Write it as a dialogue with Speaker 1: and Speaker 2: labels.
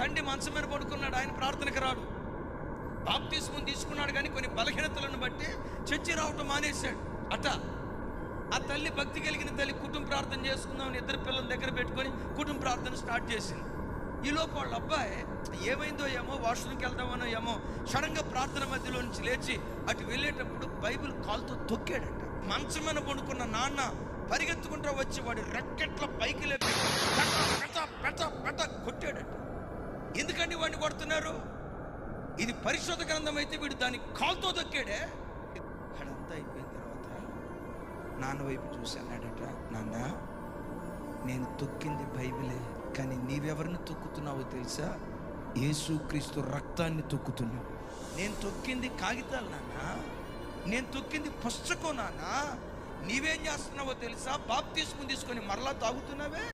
Speaker 1: తండ్రి మంచం మీద పడుకున్నాడు, ఆయన ప్రార్థనకు రాడు. బాప్తిస్మం తీసుకున్నాడు కానీ కొన్ని బలహీనతలను బట్టి చర్చి రావటం మానేశాడు. ఆ తల్లి భక్తి కలిగిన తల్లి కుటుంబ ప్రార్థన చేసుకుందామని ఇద్దరు పిల్లల దగ్గర పెట్టుకొని కుటుంబ ప్రార్థన స్టార్ట్ చేసింది. ఈలోపు వాళ్ళ అబ్బాయి ఏమైందో ఏమో, వాష్రూమ్కి వెళ్దామనో ఏమో, సడన్గా ప్రార్థన మధ్యలో నుంచి లేచి అటు వెళ్ళేటప్పుడు బైబిల్ కాలుతో తొక్కాడట. మంచం మీద పడుకున్న నాన్న పరిగెత్తుకుంటూ వచ్చి వాడి రెక్కెట్ల పైకి లేపి కొట్టాడట. ఎందుకండి వాడిని కొడుతున్నారు? ఇది పరిశోధ గ్రంథం అయితే వీడు దాన్ని కాలుతో తొక్కాడే. అక్కడంతా అయిపోయిన తర్వాత నాన్న వైపు చూసి అన్నాడట, నాన్న నేను తొక్కింది బైబిలే, కానీ నీవెవరిని తొక్కుతున్నావో తెలుసా? యేసుక్రీస్తు రక్తాన్ని తొక్కుతున్నావు. నేను తొక్కింది కాగితాలు నాన్న, నేను తొక్కింది పుస్తకం నాన్న. నీవేం చేస్తున్నావో తెలుసా? బాప్తిస్మం తీసుకొని మరలా తాగుతున్నావే.